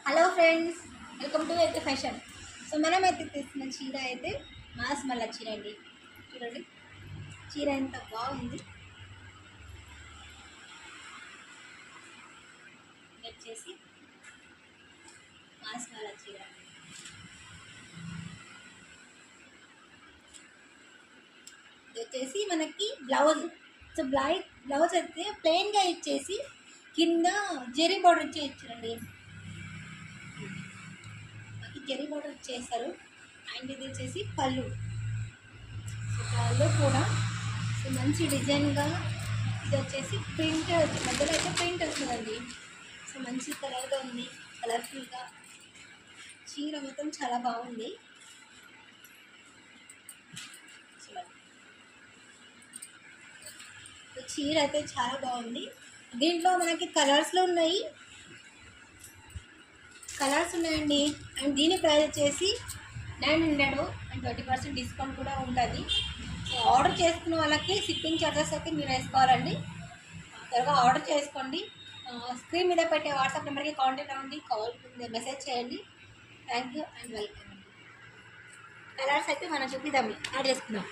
Hello friends, welcome to అయితే fashion. So మనమైతే తీసుకున్న చీర అయితే మాస్ మళ్ళీ చీర అండి. చూడండి చీర ఎంత బాగుంది. వచ్చేసి మాస్ మళ్ళీ చీర ఇది వచ్చేసి మనకి బ్లౌజ్. సో బ్లౌజ్ అయితే ప్లెయిన్గా ఇచ్చేసి కింద జెరీ బార్డర్ ఇచ్చారండి. జెరీ బార్డర్ ఇచ్చేస్తారు. అండ్ ఇది వచ్చేసి పళ్ళు. సో పళ్ళు కూడా సో మంచి డిజైన్గా ఇది వచ్చేసి ప్రింట్ మధ్యలో అయితే ప్రింట్ వస్తుందండి. సో మంచి కలర్గా ఉంది, కలర్ఫుల్గా. చీర మొత్తం చాలా బాగుంది. చీర అయితే చాలా బాగుంది. దీంట్లో మనకి కలర్స్లో ఉన్నాయి, కలర్స్ ఉన్నాయండి. అండ్ దీని ప్రైస్ వచ్చేసి 900 అండ్ 20% డిస్కౌంట్ కూడా ఉంటుంది. సో ఆర్డర్ చేసుకున్న వాళ్ళకి షిప్పింగ్ ఛార్జెస్ అయితే మీరు వేసుకోవాలండి. త్వరగా ఆర్డర్ చేసుకోండి. స్క్రీన్ మీద పెట్టే వాట్సాప్ నెంబర్కి కాంటాక్ట్ అవ్వండి, మెసేజ్ చేయండి. Thank you and welcome. Colours అయితే మనం చూపిద్దాం, యాడ్ చేసుకుందాం.